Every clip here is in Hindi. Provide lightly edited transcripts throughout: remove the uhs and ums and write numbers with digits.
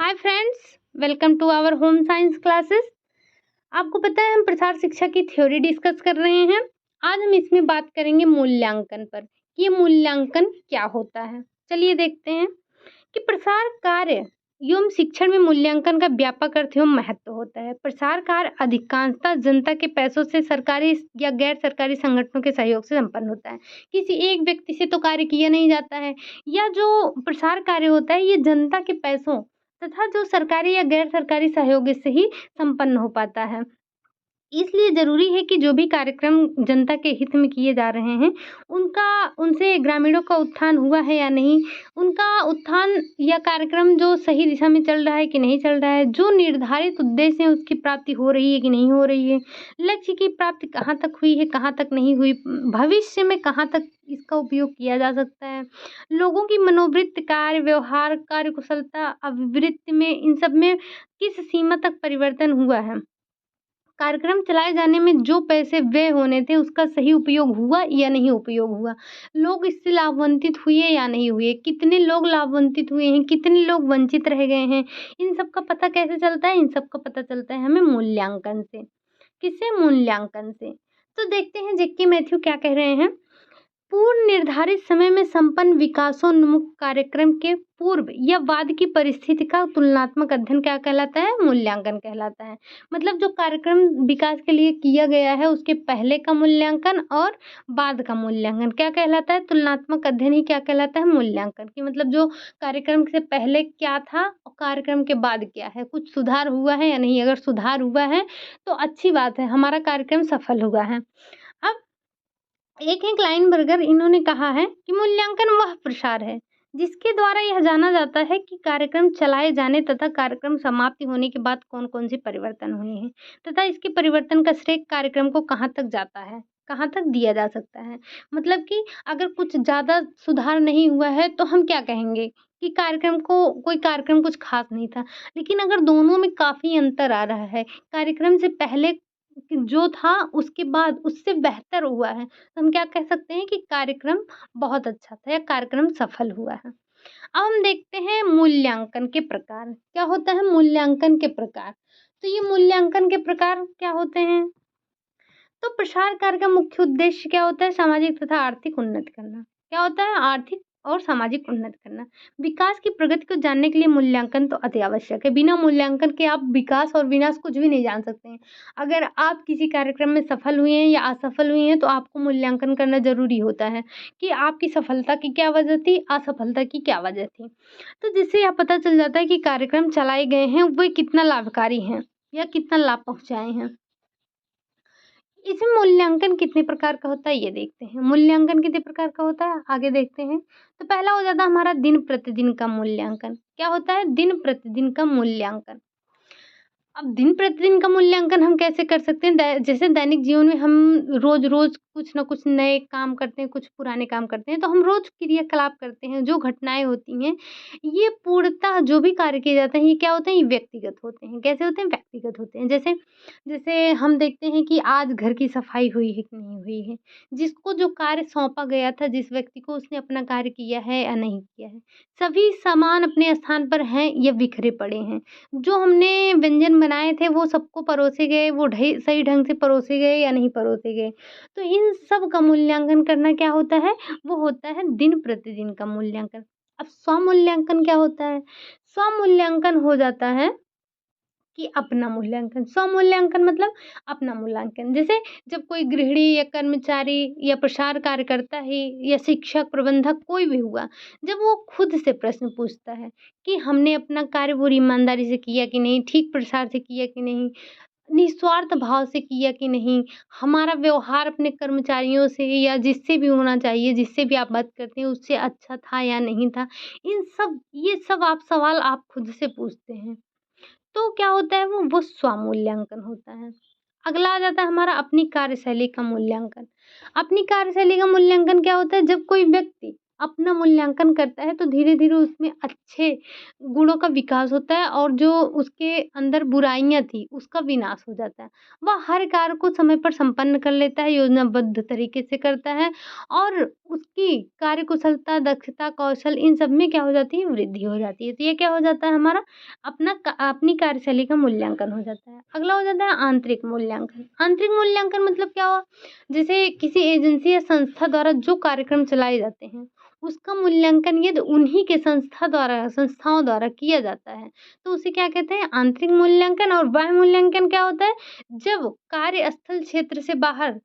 Hi friends, welcome to our home science classes. आपको पता है हम प्रसार शिक्षा की थ्योरी डिस्कस कर रहे हैं। आज हम इसमें बात करेंगे मूल्यांकन पर कि ये मूल्यांकन क्या होता है। चलिए देखते हैं कि प्रसार कार्य एवं शिक्षण में मूल्यांकन का व्यापक अर्थ एवं महत्व होता है। प्रसार कार्य अधिकांशतः जनता के पैसों से सरकारी या गैर सरकारी संगठनों के सहयोग से संपन्न होता है। किसी एक व्यक्ति से तो कार्य किया नहीं जाता है। या जो प्रसार कार्य होता है ये जनता के पैसों तथा जो सरकारी या गैर सरकारी सहयोग से ही संपन्न हो पाता है। इसलिए ज़रूरी है कि जो भी कार्यक्रम जनता के हित में किए जा रहे हैं, उनसे ग्रामीणों का उत्थान हुआ है या नहीं, उनका उत्थान या कार्यक्रम जो सही दिशा में चल रहा है कि नहीं चल रहा है, जो निर्धारित उद्देश्य है उसकी प्राप्ति हो रही है कि नहीं हो रही है, लक्ष्य की प्राप्ति कहाँ तक हुई है, कहाँ तक नहीं हुई, भविष्य में कहाँ तक इसका उपयोग किया जा सकता है, लोगों की मनोवृत्ति, कार्य व्यवहार, कार्यकुशलता, अभिवृत्ति में इन सब में किस सीमा तक परिवर्तन हुआ है। कार्यक्रम चलाए जाने में जो पैसे व्यय होने थे उसका सही उपयोग हुआ या नहीं उपयोग हुआ, लोग इससे लाभान्वित हुए या नहीं हुए, कितने लोग लाभान्वित हुए हैं, कितने लोग वंचित रह गए हैं, इन सब का पता कैसे चलता है। इन सब का पता चलता है हमें मूल्यांकन से। किससे? मूल्यांकन से। तो देखते हैं जेके मैथ्यू क्या कह रहे हैं। पूर्व निर्धारित समय में संपन्न विकासोन्मुख कार्यक्रम के पूर्व या बाद की परिस्थिति का तुलनात्मक अध्ययन क्या कहलाता है? मूल्यांकन कहलाता है। मतलब जो कार्यक्रम विकास के लिए किया गया है उसके पहले का मूल्यांकन और बाद का मूल्यांकन क्या कहलाता है? तुलनात्मक अध्ययन ही क्या कहलाता है? मूल्यांकन। कि मतलब जो कार्यक्रम से पहले क्या था और कार्यक्रम के बाद क्या है, कुछ सुधार हुआ है या नहीं। अगर सुधार हुआ है तो अच्छी बात है, हमारा कार्यक्रम सफल हुआ है। अब एक है क्लाइनबर्गर, इन्होंने कहा है कि मूल्यांकन वह प्रसार है जिसके द्वारा यह जाना जाता है कि कार्यक्रम चलाए जाने तथा कार्यक्रम समाप्ति होने के बाद कौन कौन से परिवर्तन हुए हैं तथा इसके परिवर्तन का श्रेय कार्यक्रम को कहाँ तक जाता है, कहाँ तक दिया जा सकता है। मतलब कि अगर कुछ ज़्यादा सुधार नहीं हुआ है तो हम क्या कहेंगे कि कोई कार्यक्रम कुछ खास नहीं था। लेकिन अगर दोनों में काफ़ी अंतर आ रहा है, कार्यक्रम से पहले जो था उसके बाद उससे बेहतर हुआ है, तो हम क्या कह सकते हैं कि कार्यक्रम बहुत अच्छा था या कार्यक्रम सफल हुआ है। अब हम देखते हैं मूल्यांकन के प्रकार। क्या होता है मूल्यांकन के प्रकार? तो ये मूल्यांकन के प्रकार क्या होते हैं? तो प्रसार कार्य का मुख्य उद्देश्य क्या होता है? सामाजिक तथा आर्थिक उन्नति करना। क्या होता है? आर्थिक और सामाजिक उन्नति करना। विकास की प्रगति को जानने के लिए मूल्यांकन तो अति आवश्यक है। बिना मूल्यांकन के आप विकास और विनाश कुछ भी नहीं जान सकते हैं। अगर आप किसी कार्यक्रम में सफल हुए हैं या असफल हुए हैं तो आपको मूल्यांकन करना ज़रूरी होता है कि आपकी सफलता की क्या वजह थी, असफलता की क्या वजह थी। तो जिससे यह पता चल जाता है कि कार्यक्रम चलाए गए हैं वे कितना लाभकारी हैं या कितना लाभ पहुँचाए हैं। इसमें मूल्यांकन कितने प्रकार का होता है ये देखते हैं। मूल्यांकन कितने प्रकार का होता है आगे देखते हैं। तो पहला हो जाता है हमारा दिन प्रतिदिन का मूल्यांकन। क्या होता है? दिन प्रतिदिन का मूल्यांकन। अब दिन प्रतिदिन का मूल्यांकन हम कैसे कर सकते हैं? जैसे दैनिक जीवन में हम रोज़-रोज़ कुछ न कुछ नए काम करते हैं, कुछ पुराने काम करते हैं, तो हम रोज़ क्रियाकलाप करते हैं, जो घटनाएँ होती हैं, ये पूर्णतः जो भी कार्य किए जाते हैं, ये क्या होते हैं? ये व्यक्तिगत होते हैं। कैसे होते हैं? व्यक्तिगत होते हैं। जैसे जैसे हम देखते हैं कि आज घर की सफाई हुई है कि नहीं हुई है, जिसको जो कार्य सौंपा गया था, जिस व्यक्ति को उसने अपना कार्य किया है या नहीं किया है, सभी सामान अपने स्थान पर हैं या बिखरे पड़े हैं। जो हमने व्यंजन बनाए थे वो सबको परोसे गए, वो सही ढंग से परोसे गए या नहीं परोसे गए। तो इन सब का मूल्यांकन करना क्या होता है? वो होता है दिन प्रतिदिन का मूल्यांकन। अब स्वमूल्यांकन क्या होता है? स्वमूल्यांकन हो जाता है कि अपना मूल्यांकन। स्वमूल्यांकन मतलब अपना मूल्यांकन। जैसे जब कोई गृहिणी या कर्मचारी या प्रसार कार्य करता है या शिक्षक, प्रबंधक कोई भी हुआ, जब वो खुद से प्रश्न पूछता है कि हमने अपना कार्य पूरी ईमानदारी से किया कि नहीं, ठीक प्रसार से किया कि नहीं, निस्वार्थ भाव से किया कि नहीं, हमारा व्यवहार अपने कर्मचारियों से या जिससे भी होना चाहिए, जिससे भी आप बात करते हैं उससे अच्छा था या नहीं था। ये सब आप सवाल आप खुद से पूछते हैं। तो क्या होता है वो स्वमूल्यांकन होता है। अगला आ जाता है हमारा अपनी कार्यशैली का मूल्यांकन। अपनी कार्यशैली का मूल्यांकन क्या होता है? जब कोई व्यक्ति अपना मूल्यांकन करता है तो धीरे-धीरे उसमें अच्छे गुणों का विकास होता है और जो उसके अंदर बुराइयाँ थी, उसका विनाश हो जाता है। वह हर कार्य को समय पर संपन्न कर लेता है, योजनाबद्ध तरीके से करता है और उसकी कार्यकुशलता, दक्षता, कौशल इन सब में क्या हो जाती है, वृद्धि हो जाती है। तो ये क्या हो जाता है हमारा अपनी कार्यशैली का मूल्यांकन हो जाता है। अगला हो जाता है आंतरिक मूल्यांकन। आंतरिक मूल्यांकन मतलब क्या हुआ? जैसे किसी एजेंसी या संस्था द्वारा जो कार्यक्रम चलाए जाते हैं, उसका मूल्यांकन यदि उन्हीं के संस्थाओं द्वारा किया जाता है, तो उसे क्या कहते हैं? आंतरिक मूल्यांकन। और बाह्य मूल्यांकन क्या होता है? जब कार्यस्थल क्षेत्र से बाहर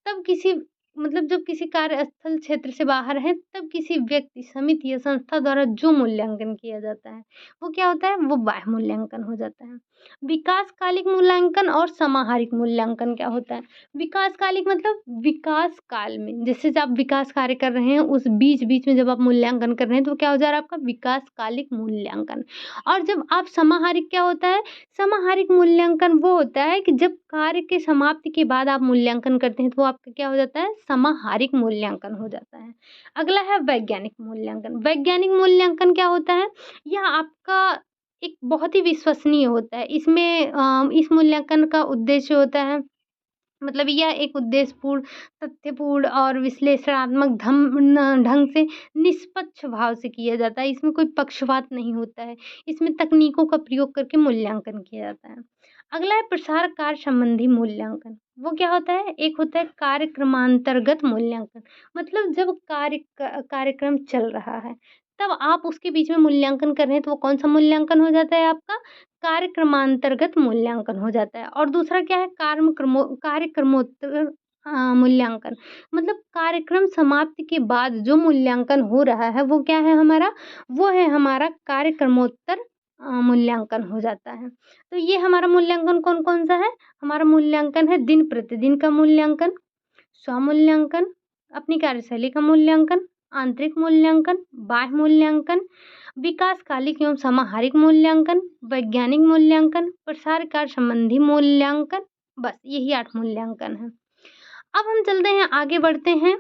तब किसी मतलब जब किसी कार्यस्थल क्षेत्र से बाहर हैं, तब किसी व्यक्ति, समिति या संस्था द्वारा जो मूल्यांकन किया जाता है, वो क्या होता है? वो बाह्य मूल्यांकन हो जाता है। विकासकालिक मूल्यांकन और समाहारिक मूल्यांकन क्या होता है? विकासकालिक मतलब विकास काल में, जैसे जब आप विकास कार्य कर रहे हैं, उस बीच-बीच में जब आप मूल्यांकन कर रहे हैं, तो क्या हो जा रहा है आपका? विकासकालिक मूल्यांकन। और जब आप समाहारिक क्या होता है? समाहारिक मूल्यांकन वो होता है कि जब कार्य के समाप्ति के बाद आप मूल्यांकन करते हैं तो वो आपका क्या हो जाता है? समाहारिक मूल्यांकन हो जाता है। अगला है वैज्ञानिक मूल्यांकन। वैज्ञानिक मूल्यांकन क्या होता है? यह आपका एक बहुत ही विश्वसनीय होता है। इसमें इस मूल्यांकन का उद्देश्य होता है मतलब यह एक उद्देश्यपूर्ण, तथ्यपूर्ण और विश्लेषणात्मक ढंग से निष्पक्ष भाव से किया जाता है। इसमें कोई पक्षपात नहीं होता है। इसमें तकनीकों का प्रयोग करके मूल्यांकन किया जाता है। अगला है प्रसार कार्य संबंधी मूल्यांकन। वो क्या होता है? एक होता है कार्यक्रमांतर्गत मूल्यांकन। मतलब जब कार्यक्रम चल रहा है, तब आप उसके बीच में मूल्यांकन कर रहे हैं, तो वो कौन-सा मूल्यांकन हो जाता है आपका? कार्यक्रमांतर्गत मूल्यांकन हो जाता है। और दूसरा क्या है? कार्यक्रमोत्तर मूल्यांकन। मतलब कार्यक्रम समाप्ति के बाद जो मूल्यांकन हो रहा है, वो क्या है हमारा? वो है हमारा कार्यक्रमोत्तर मूल्यांकन हो जाता है। तो ये हमारा मूल्यांकन कौन-कौन सा है? हमारा मूल्यांकन है दिन-प्रतिदिन का मूल्यांकन, स्वमूल्यांकन, अपनी कार्यशैली का मूल्यांकन, आंतरिक मूल्यांकन, बाह्य मूल्यांकन, विकासकालिक एवं समाहारिक मूल्यांकन, वैज्ञानिक मूल्यांकन, प्रसार कार्य संबंधी मूल्यांकन, बस यही 8 मूल्यांकन हैं। अब हम चलते हैं, आगे बढ़ते हैं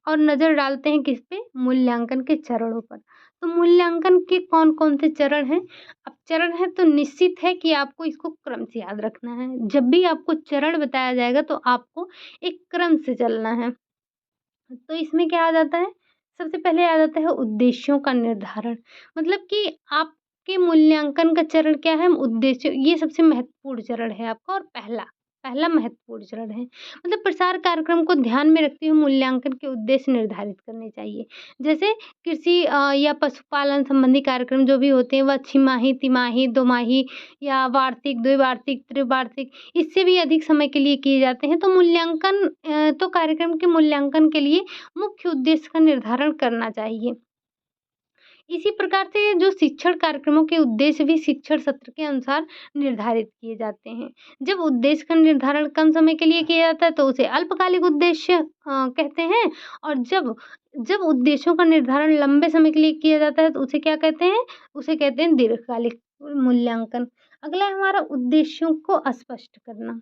और नज़र डालते हैं किस पे? मूल्यांकन के चरणों पर। तो मूल्यांकन के कौन-कौन से चरण हैं? अब चरण है तो निश्चित है कि आपको इसको क्रम से याद रखना है। जब भी आपको चरण बताया जाएगा तो आपको एक क्रम से चलना है। तो इसमें क्या आ जाता है? सबसे पहले आ जाता है उद्देश्यों का निर्धारण। मतलब कि आपके मूल्यांकन का चरण क्या है? उद्देश्य, ये सबसे महत्वपूर्ण चरण है आपका और पहला पहला महत्वपूर्ण चरण है। मतलब प्रसार कार्यक्रम को ध्यान में रखते हुए मूल्यांकन के उद्देश्य निर्धारित करने चाहिए। जैसे कृषि या पशुपालन संबंधी कार्यक्रम जो भी होते हैं, वह छिमाही, तिमाही, दोमाही या वार्षिक, द्विवार्षिक, त्रिवार्षिक, इससे भी अधिक समय के लिए किए जाते हैं। तो तो कार्यक्रम के मूल्यांकन के लिए मुख्य उद्देश्य का निर्धारण करना चाहिए। इसी प्रकार से जो शिक्षण कार्यक्रमों के उद्देश्य भी शिक्षण सत्र के अनुसार निर्धारित किए जाते हैं। जब उद्देश्य का निर्धारण कम समय के लिए किया जाता है तो उसे अल्पकालिक उद्देश्य कहते हैं। और जब जब उद्देश्यों का निर्धारण लंबे समय के लिए किया जाता है तो उसे क्या कहते हैं? उसे कहते हैं दीर्घकालिक मूल्यांकन। अगला है हमारा उद्देश्यों को स्पष्ट करना।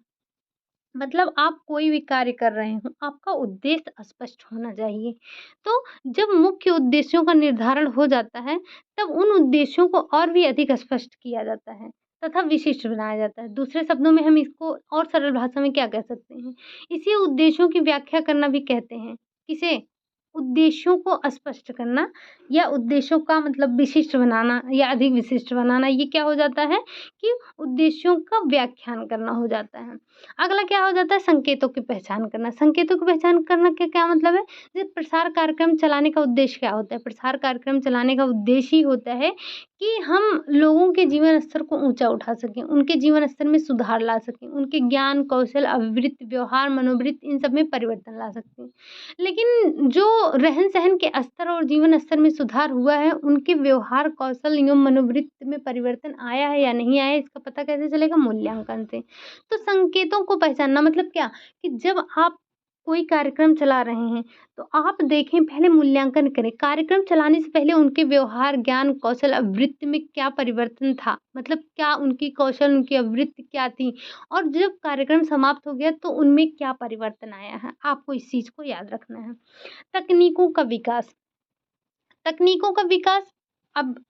मतलब आप कोई भी कार्य कर रहे हो, आपका उद्देश्य स्पष्ट होना चाहिए। तो जब मुख्य उद्देश्यों का निर्धारण हो जाता है, तब उन उद्देश्यों को और भी अधिक स्पष्ट किया जाता है तथा विशिष्ट बनाया जाता है। दूसरे शब्दों में हम इसको और सरल भाषा में क्या कह सकते हैं? इसे उद्देश्यों की व्याख्या करना भी कहते हैं। किसे? उद्देश्यों को स्पष्ट करना या उद्देश्यों का मतलब विशिष्ट बनाना या अधिक विशिष्ट बनाना, ये क्या हो जाता है कि उद्देश्यों का व्याख्यान करना हो जाता है। अगला क्या हो जाता है? संकेतों की पहचान करना। संकेतों की पहचान करना का क्या मतलब है? जैसे प्रसार कार्यक्रम चलाने का उद्देश्य क्या होता है? प्रसार कार्यक्रम चलाने का उद्देश्य ही होता है कि हम लोगों के जीवन स्तर को ऊँचा उठा सकें, उनके जीवन स्तर में सुधार ला सकें, उनके ज्ञान, कौशल, अभिवृत्ति, व्यवहार, मनोवृत्ति इन सब में परिवर्तन ला सकते हैं। लेकिन जो रहन-सहन के स्तर और जीवन स्तर में सुधार हुआ है, उनके व्यवहार, कौशल एवं मनोवृत्ति में परिवर्तन आया है या नहीं आया है, इसका पता कैसे चलेगा? मूल्यांकन से। तो संकेतों को पहचानना मतलब क्या? कि जब आप कोई कार्यक्रम चला रहे हैं, तो आप देखें, पहले मूल्यांकन करें। कार्यक्रम चलाने से पहले उनके व्यवहार, ज्ञान, कौशल, अभिवृत्ति में क्या परिवर्तन था? मतलब क्या उनकी कौशल, उनकी अभिवृत्ति क्या थी? और जब कार्यक्रम समाप्त हो गया, तो उनमें क्या परिवर्तन आया है? आपको इस चीज़ को याद रखना है। तकनीकों का विकास। तकनीकों का विकास, अब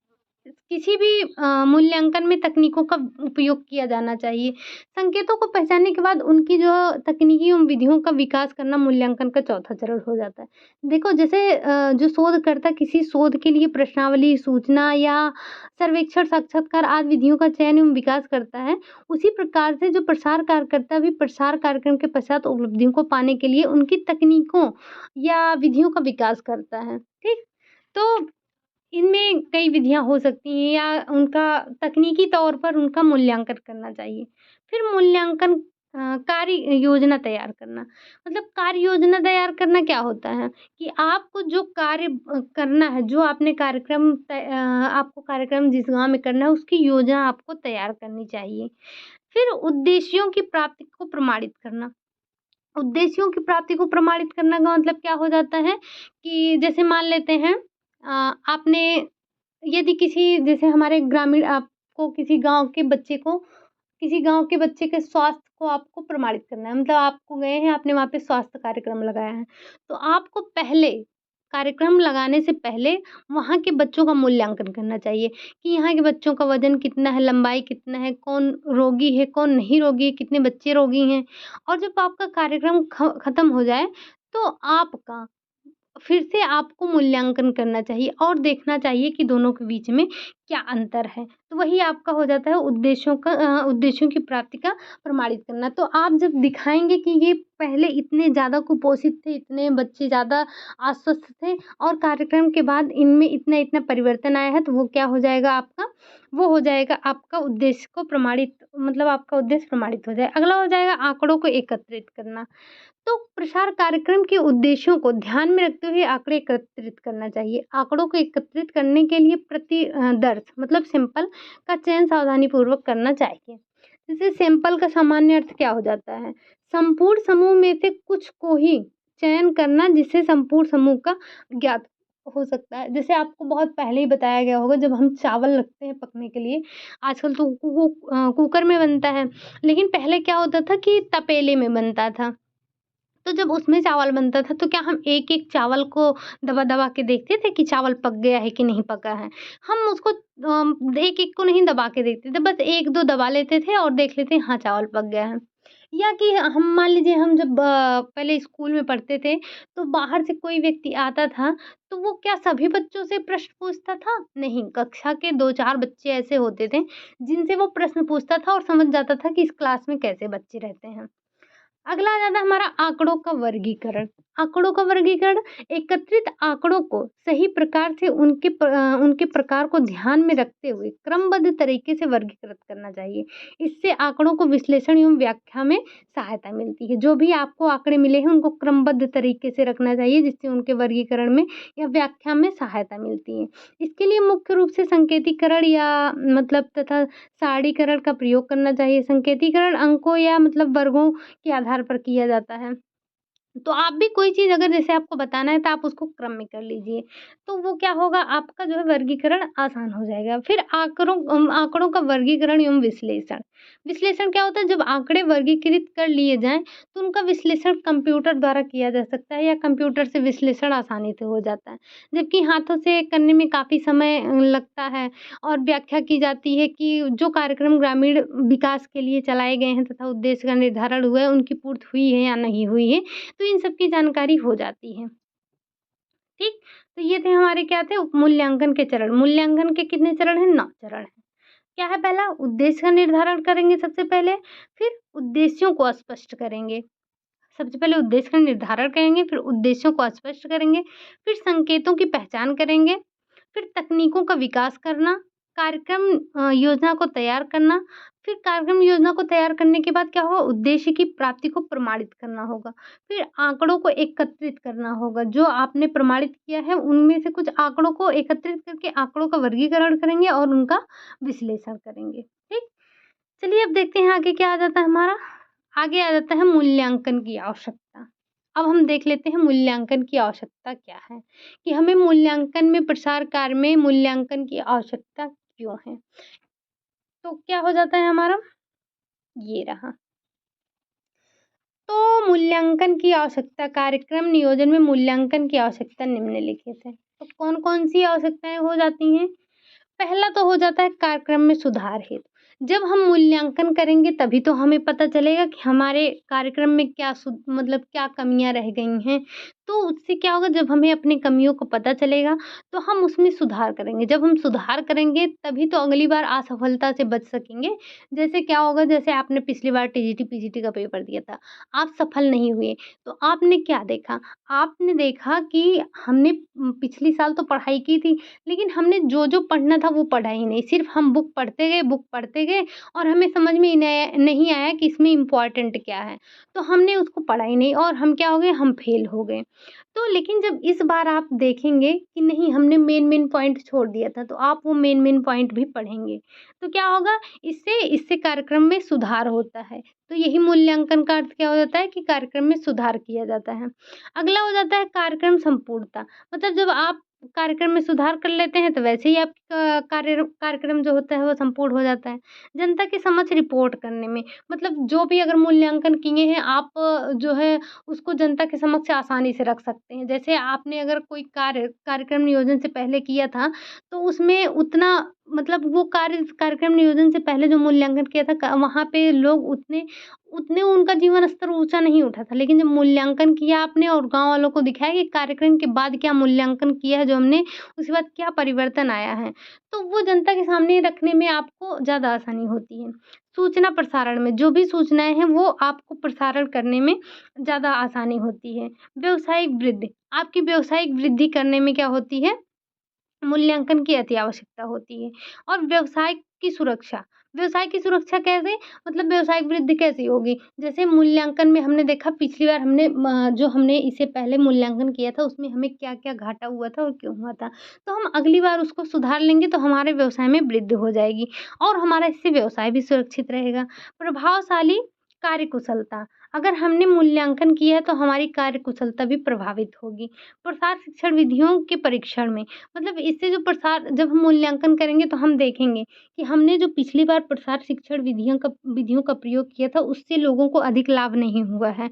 किसी भी मूल्यांकन में तकनीकों का उपयोग किया जाना चाहिए। संकेतों को पहचानने के बाद उनकी जो तकनीकी एवं विधियों का विकास करना मूल्यांकन का चौथा चरण हो जाता है। देखो जैसे जो शोधकर्ता किसी शोध के लिए प्रश्नावली, सूचना या सर्वेक्षण, साक्षात्कार आदि विधियों का चयन एवं विकास करता है, उसी प्रकार से जो प्रसार कार्यकर्ता भी प्रसार कार्यक्रम के पश्चात उपलब्धियों को पाने के लिए उनकी तकनीकों या विधियों का विकास करता है। ठीक? तो इनमें कई विधियाँ हो सकती हैं या उनका तकनीकी तौर पर उनका मूल्यांकन करना चाहिए। फिर मूल्यांकन कार्य योजना तैयार करना। मतलब कार्य योजना तैयार करना क्या होता है कि आपको जो कार्य करना है, जो आपने आपको कार्यक्रम जिस गाँव में करना है, उसकी योजना आपको तैयार करनी चाहिए। फिर उद्देश्यों की प्राप्ति को प्रमाणित करना। उद्देश्यों की प्राप्ति को प्रमाणित करने का मतलब क्या हो जाता है कि जैसे मान लेते हैं आपने यदि किसी जैसे हमारे ग्रामीण आपको किसी गाँव के बच्चे के स्वास्थ्य को आपको प्रमाणित करना है। मतलब आपको गए हैं, आपने वहाँ पे स्वास्थ्य कार्यक्रम लगाया है। तो आपको पहले कार्यक्रम लगाने से पहले वहाँ के बच्चों का मूल्यांकन करना चाहिए कि यहाँ के बच्चों का वज़न कितना है, लंबाई कितना है, कौन रोगी है, कौन नहीं रोगी है, कितने बच्चे रोगी हैं। और जब आपका कार्यक्रम खत्म हो जाए, तो आपका फिर से आपको मूल्यांकन करना चाहिए और देखना चाहिए कि दोनों के बीच में क्या अंतर है। तो वही आपका हो जाता है उद्देश्यों की प्राप्ति का प्रमाणित करना। तो आप जब दिखाएँगे कि ये पहले इतने ज़्यादा कुपोषित थे, इतने बच्चे ज़्यादा अस्वस्थ थे और कार्यक्रम के बाद इनमें इतना-इतना परिवर्तन आया है, तो वो क्या हो जाएगा आपका? वो हो जाएगा आपका उद्देश्य को प्रमाणित, मतलब आपका उद्देश्य प्रमाणित हो जाए। अगला हो जाएगा आंकड़ों को एकत्रित करना। तो प्रसार कार्यक्रम के उद्देश्यों को ध्यान में रखते हुए आंकड़े एकत्रित करना चाहिए। आंकड़ों को एकत्रित करने के लिए दर्श मतलब सैंपल का चयन सावधानीपूर्वक करना चाहिए। जैसे सैंपल का सामान्य अर्थ क्या हो जाता है? संपूर्ण समूह में से कुछ को ही चयन करना जिससे संपूर्ण समूह का ज्ञात हो सकता है। जैसे आपको बहुत पहले ही बताया गया होगा जब हम चावल रखते हैं पकने के लिए, आजकल तो कुकर में बनता है, लेकिन पहले क्या होता था कि तपेले में बनता था। तो जब उसमें चावल बनता था तो क्या हम एक-एक चावल को दबा-दबा के देखते थे कि चावल पक गया है कि नहीं पका है? हम उसको एक-एक को नहीं दबा के देखते थे, बस 1-2 दबा लेते थे और देख लेते हैं हाँ, चावल पक गया है। या कि हम मान लीजिए हम जब पहले स्कूल में पढ़ते थे, तो बाहर से कोई व्यक्ति आता था, तो वो क्या सभी बच्चों से प्रश्न पूछता था? नहीं, कक्षा के 2-4 बच्चे ऐसे होते थे, जिनसे वो प्रश्न पूछता था और समझ जाता था कि इस क्लास में कैसे बच्चे रहते हैं। अगला आ जाता है हमारा आंकड़ों का वर्गीकरण। आंकड़ों का वर्गीकरण एकत्रित आंकड़ों को सही प्रकार से उनके प्रकार को ध्यान में रखते हुए क्रमबद्ध तरीके से वर्गीकृत करना चाहिए। इससे आंकड़ों को विश्लेषण एवं व्याख्या में सहायता मिलती है। जो भी आपको आंकड़े मिले हैं उनको क्रमबद्ध तरीके से रखना चाहिए जिससे उनके वर्गीकरण में या व्याख्या में सहायता मिलती है। इसके लिए मुख्य रूप से संकेतीकरण या मतलब तथा सारणीकरण का प्रयोग करना चाहिए। संकेतीकरण अंकों या मतलब वर्गों के आधार पर किया जाता है। तो आप भी कोई चीज़ अगर जैसे आपको बताना है तो आप उसको क्रम में कर लीजिए। तो वो क्या होगा आपका जो है वर्गीकरण आसान हो जाएगा। फिर आँकड़ों का वर्गीकरण एवं विश्लेषण। विश्लेषण क्या होता है जब आँकड़े वर्गीकृत कर लिए जाएँ तो उनका विश्लेषण कंप्यूटर द्वारा किया जा सकता है या कंप्यूटर से विश्लेषण आसानी से हो जाता है। जबकि हाथों से करने में काफ़ी समय लगता है और व्याख्या की जाती है कि जो कार्यक्रम ग्रामीण विकास के लिए चलाए गए हैं तथा उद्देश्य का निर्धारण हुआ है उनकी पूर्ति हुई है या नहीं हुई है। तो इन सब की जानकारी हो जाती है। ठीक? तो ये थे हमारे क्या थे मूल्यांकन के चरण। मूल्यांकन के कितने चरण हैं? 9 चरण हैं। क्या है पहला? उद्देश्य का निर्धारण करेंगे सबसे पहले, फिर उद्देश्यों को स्पष्ट करेंगे। सबसे पहले उद्देश्य का निर्धारण करेंगे, फिर उद्देश्यों को स्पष्ट करेंगे, फिर संकेतों की पहचान करेंगे, फिर तकनीकों का विकास करना, कार्यक्रम योजना को तैयार करना, फिर कार्यक्रम योजना को तैयार करने के बाद क्या होगा उद्देश्य की प्राप्ति को प्रमाणित करना होगा, फिर आंकड़ों को एकत्रित करना होगा, जो आपने प्रमाणित किया है उनमें से कुछ आंकड़ों को एकत्रित करके आंकड़ों का वर्गीकरण करेंगे और उनका विश्लेषण करेंगे। ठीक? चलिए अब देखते हैं आगे क्या आ जाता है हमारा। आगे आ जाता है मूल्यांकन की आवश्यकता। अब हम देख लेते हैं मूल्यांकन की आवश्यकता क्या है, कि हमें मूल्यांकन में प्रसार कार्य में मूल्यांकन की आवश्यकता क्यों है? तो क्या हो जाता है हमारा, ये रहा। तो मूल्यांकन की आवश्यकता कार्यक्रम नियोजन में मूल्यांकन की आवश्यकता निम्नलिखित है। तो कौन-कौन सी आवश्यकताएँ हो जाती हैं? पहला तो हो जाता है कार्यक्रम में सुधार हेतु। जब हम मूल्यांकन करेंगे तभी तो हमें पता चलेगा कि हमारे कार्यक्रम में क्या मतलब क्या कमियाँ रह गई हैं। तो उससे क्या होगा, जब हमें अपनी कमियों को पता चलेगा तो हम उसमें सुधार करेंगे। जब हम सुधार करेंगे तभी तो अगली बार असफलता से बच सकेंगे। जैसे क्या होगा, जैसे आपने पिछली बार टीजीटी, पीजीटी का पेपर दिया था, आप सफल नहीं हुए, तो आपने क्या देखा? आपने देखा कि हमने पिछली साल तो पढ़ाई की थी, लेकिन हमने जो-जो पढ़ना था वो पढ़ा ही नहीं। सिर्फ़ हम बुक पढ़ते गए और हमें समझ में ही नहीं आया कि इसमें इम्पोर्टेंट क्या है। तो हमने उसको पढ़ा ही नहीं और हम क्या हो गए, हम फ़ेल हो गए। तो लेकिन जब इस बार आप देखेंगे कि नहीं, हमने मेन-मेन पॉइंट छोड़ दिया था, तो आप वो मेन-मेन पॉइंट भी पढ़ेंगे। तो क्या होगा, इससे इससे कार्यक्रम में सुधार होता है। तो यही मूल्यांकन का अर्थ क्या हो जाता है कि कार्यक्रम में सुधार किया जाता है। अगला हो जाता है कार्यक्रम संपूर्णता। मतलब जब आप कार्यक्रम में सुधार कर लेते हैं तो वैसे ही आपका कार्यक्रम जो होता है वो संपूर्ण हो जाता है। जनता के समक्ष रिपोर्ट करने में, मतलब जो भी अगर मूल्यांकन किए हैं आप, जो है उसको जनता के समक्ष आसानी से रख सकते हैं। जैसे आपने अगर कोई कार्यक्रम नियोजन से पहले किया था, तो उसमें उतना, मतलब वो कार्यक्रम नियोजन से पहले जो मूल्यांकन किया था वहाँ पे लोग उतने उतने उनका जीवन स्तर ऊँचा नहीं उठा था। लेकिन जब मूल्यांकन किया आपने और गाँव वालों को दिखाया कि कार्यक्रम के बाद क्या मूल्यांकन किया है जो हमने, उसके बाद क्या परिवर्तन आया है, तो वो जनता के सामने रखने में आपको ज़्यादा आसानी होती है। सूचना प्रसारण में जो भी सूचनाएँ हैं वो आपको प्रसारण करने में ज़्यादा आसानी होती है। व्यावसायिक वृद्धि, आपकी व्यावसायिक वृद्धि करने में क्या होती है, मूल्यांकन की अति आवश्यकता होती है। और व्यवसाय की सुरक्षा कैसे? मतलब व्यवसायिक वृद्धि कैसी होगी? जैसे मूल्यांकन में हमने देखा, पिछली बार हमने जो हमने इससे पहले मूल्यांकन किया था उसमें हमें क्या-क्या घाटा हुआ था और क्यों हुआ था। तो हम अगली बार उसको सुधार लेंगे तो हमारे व्यवसाय में वृद्धि हो जाएगी और हमारा इससे व्यवसाय भी सुरक्षित रहेगा। प्रभावशाली कार्यकुशलता, अगर हमने मूल्यांकन किया है तो हमारी कार्यकुशलता भी प्रभावित होगी। प्रसार शिक्षण विधियों के परीक्षण में, मतलब इससे जो जब हम मूल्यांकन करेंगे तो हम देखेंगे कि हमने जो पिछली बार प्रसार शिक्षण विधियों का प्रयोग किया था उससे लोगों को अधिक लाभ नहीं हुआ है।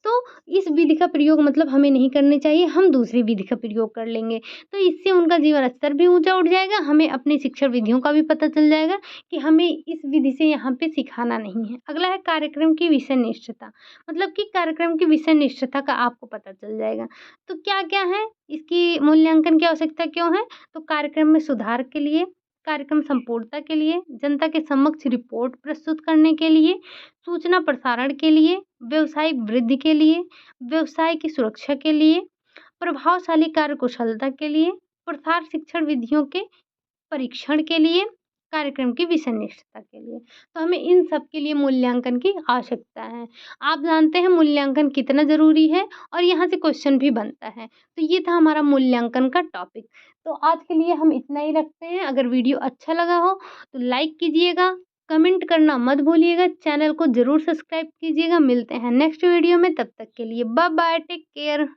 तो इस विधि का प्रयोग मतलब हमें नहीं करनी चाहिए, हम दूसरी विधि का प्रयोग कर लेंगे। तो इससे उनका जीवन स्तर भी ऊँचा उठ जाएगा, हमें अपनी शिक्षण विधियों का भी पता चल जाएगा कि हमें इस विधि से यहाँ पे सिखाना नहीं है। अगला है कार्यक्रम की विषय निष्ठता, मतलब कि कार्यक्रम की विषय निष्ठता का आपको पता चल जाएगा। तो क्या-क्या है, इसकी मूल्यांकन की आवश्यकता क्यों है? तो कार्यक्रम में सुधार के लिए, कार्यक्रम संपूर्णता के लिए, जनता के समक्ष रिपोर्ट प्रस्तुत करने के लिए, सूचना प्रसारण के लिए, व्यावसायिक वृद्धि के लिए, व्यवसाय की सुरक्षा के लिए, प्रभावशाली कार्यकुशलता के लिए, प्रसार शिक्षण विधियों के परीक्षण के लिए, कार्यक्रम की विषय निष्ठता के लिए। तो हमें इन सब के लिए मूल्यांकन की आवश्यकता है। आप जानते हैं मूल्यांकन कितना ज़रूरी है और यहाँ से क्वेश्चन भी बनता है। तो ये था हमारा मूल्यांकन का टॉपिक। तो आज के लिए हम इतना ही रखते हैं। अगर वीडियो अच्छा लगा हो तो लाइक कीजिएगा, कमेंट करना मत भूलिएगा, चैनल को ज़रूर सब्सक्राइब कीजिएगा। मिलते हैं नेक्स्ट वीडियो में, तब तक के लिए बाय बाय, टेक केयर।